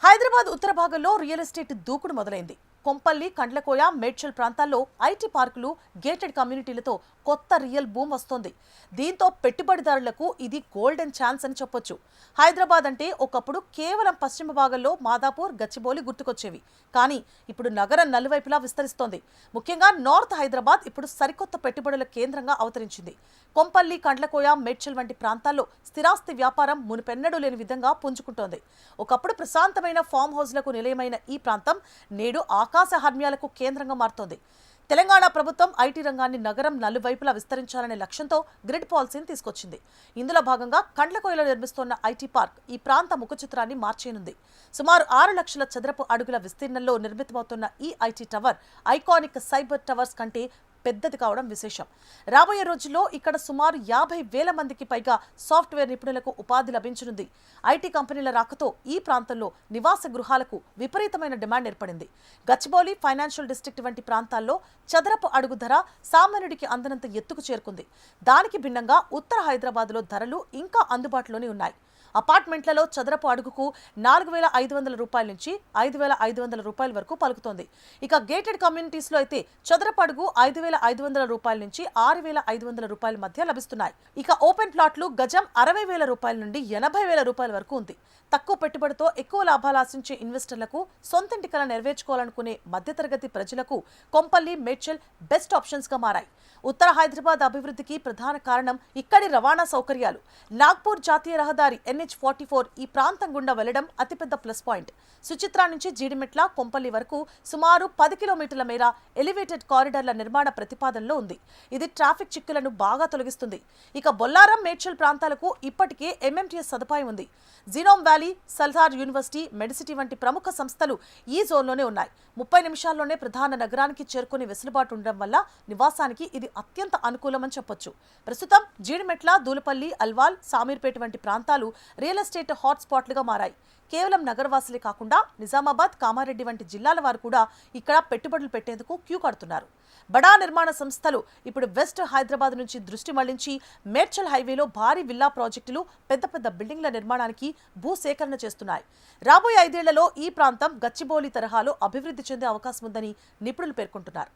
హైదరాబాద్ ఉత్తర భాగంలో real estate దూకుడు మొదలైంది. కొంపల్లి, కండ్లకోయ, మేడ్చల్ ప్రాంతాల్లో ఐటీ పార్కులు, గేటెడ్ కమ్యూనిటీలతో కొత్త రియల్ బూమ్ వస్తోంది. దీంతో పెట్టుబడిదారులకు ఇది గోల్డెన్ ఛాన్స్ అని చెప్పొచ్చు. హైదరాబాద్ అంటే ఒకప్పుడు కేవలం పశ్చిమ భాగంలో మాదాపూర్, గచ్చిబౌలి గుర్తుకొచ్చేవి. కానీ ఇప్పుడు నగరం నలువైపులా విస్తరిస్తోంది. ముఖ్యంగా నార్త్ హైదరాబాద్ ఇప్పుడు సరికొత్త పెట్టుబడుల కేంద్రంగా అవతరించింది. కొంపల్లి, కండ్లకోయ, మేడ్చల్ వంటి ప్రాంతాల్లో స్థిరాస్తి వ్యాపారం మునుపెన్నడూ లేని విధంగా పుంజుకుంటోంది. ఒకప్పుడు ప్రశాంతమైన ఫామ్ హౌస్లకు నిలయమైన ఈ ప్రాంతం నేడు ఆకాశ హర్మ్యాలకు కేంద్రంగా మారుతోంది. తెలంగాణ ప్రభుత్వం ఐటీ రంగాన్ని నగరం నలువైపులా విస్తరించాలనే లక్ష్యంతో గ్రిడ్ పాలసీని తీసుకొచ్చింది. ఇందులో భాగంగా కండ్లకోయలో నిర్మిస్తోన్న ఐటీ పార్క్ ఈ ప్రాంత ముఖచిత్రాన్ని మార్చేయనుంది. సుమారు 6 లక్షల చదరపు అడుగుల విస్తీర్ణంలో నిర్మితమవుతున్న ఈ IT tower iconic cyber towers కంటే పెద్దది కావడం విశేషం. రాబోయే రోజుల్లో ఇక్కడ సుమారు 50,000 మందికి పైగా సాఫ్ట్వేర్ నిపుణులకు ఉపాధి లభించనుంది. ఐటీ కంపెనీల రాకతో ఈ ప్రాంతంలో నివాస గృహాలకు విపరీతమైన డిమాండ్ ఏర్పడింది. గచ్చిబౌలి, ఫైనాన్షియల్ డిస్ట్రిక్ట్ వంటి ప్రాంతాల్లో చదరపు అడుగు ధర సామాన్యుడికి అందనంత ఎత్తుకు చేరుకుంది. దానికి భిన్నంగా ఉత్తర హైదరాబాద్లో ధరలు ఇంకా అందుబాటులోనే ఉన్నాయి. అపార్ట్మెంట్లలో చదరపు అడుగుకు 4,500 రూపాయల నుంచి 5,500 రూపాయల వరకు పలుకుతోంది. ఇక గేటెడ్ కమ్యూనిటీస్లో అయితే చదరపు అడుగు 5,500 రూపాయల నుంచి 6,500 రూపాయల మధ్య లభిస్తున్నాయి. ఇక ఓపెన్ ప్లాట్లు గజం 60,000 రూపాయల నుండి 80,000 రూపాయల వరకు ఉంది. తక్కువ పెట్టుబడితో ఎక్కువ లాభాలు ఆశించే ఇన్వెస్టర్లకు, సొంతింటి కల నెరవేర్చుకోవాలనుకునే మధ్యతరగతి ప్రజలకు కొంపల్లి, మేడ్చల్ బెస్ట్ ఆప్షన్స్ గా మారాయి. ఉత్తర హైదరాబాద్ అభివృద్ధికి ప్రధాన కారణం ఇక్కడి రవాణా సౌకర్యాలు. నాగ్పూర్ జాతీయ రహదారి NH-44 ఈ ప్రాంతం గుండా వెళ్లడం అతిపెద్ద ప్లస్ పాయింట్. సుచిత్ర నుంచి జీడిమెట్ల, కొంపల్లి వరకు సుమారు 10 కిలోమీటర్ల మేర ఎలివేటెడ్ కారిడార్ల నిర్మాణ ప్రతిపాదనలో ఉంది. ఇది ట్రాఫిక్ చిక్కులను బాగా తొలగిస్తుంది. ఇక బొల్లారం, మేడ్చల్ ప్రాంతాలకు ఇప్పటికే MMTS సదుపాయం ఉంది. జీనోమ్ వ్యాలీ, సల్హార్ యూనివర్సిటీ, మెడిసిటీ వంటి ప్రముఖ సంస్థలు ఈ జోన్లోనే ఉన్నాయి. 30 నిమిషాల్లోనే ప్రధాన నగరానికి చేరుకునే వెసులుబాటు ఉండడం వల్ల నివాసానికి ఇది అత్యంత అనుకూలమని చెప్పొచ్చు. ప్రస్తుతం జీడిమెట్ల, దూలపల్లి, అల్వాల్, సామీర్పేట వంటి ప్రాంతాలు రియల్ ఎస్టేట్ హాట్ స్పాట్లుగా మారాయి. కేవలం నగరవాసులే కాకుండా నిజామాబాద్, కామారెడ్డి వంటి జిల్లాల వారు కూడా ఇక్కడ పెట్టుబడులు పెట్టేందుకు క్యూ కడుతున్నారు. బడా నిర్మాణ సంస్థలు ఇప్పుడు వెస్ట్ హైదరాబాద్ నుంచి దృష్టి మళ్లించి మేడ్చల్ హైవేలో భారీ విల్లా ప్రాజెక్టులు, పెద్ద పెద్ద బిల్డింగ్ల నిర్మాణానికి భూసేకరణ చేస్తున్నాయి. రాబోయే 5 ఏళ్లలో ఈ ప్రాంతం గచ్చిబౌలి తరహాలో అభివృద్ధి చెందే అవకాశం ఉందని నిపుణులు పేర్కొంటున్నారు.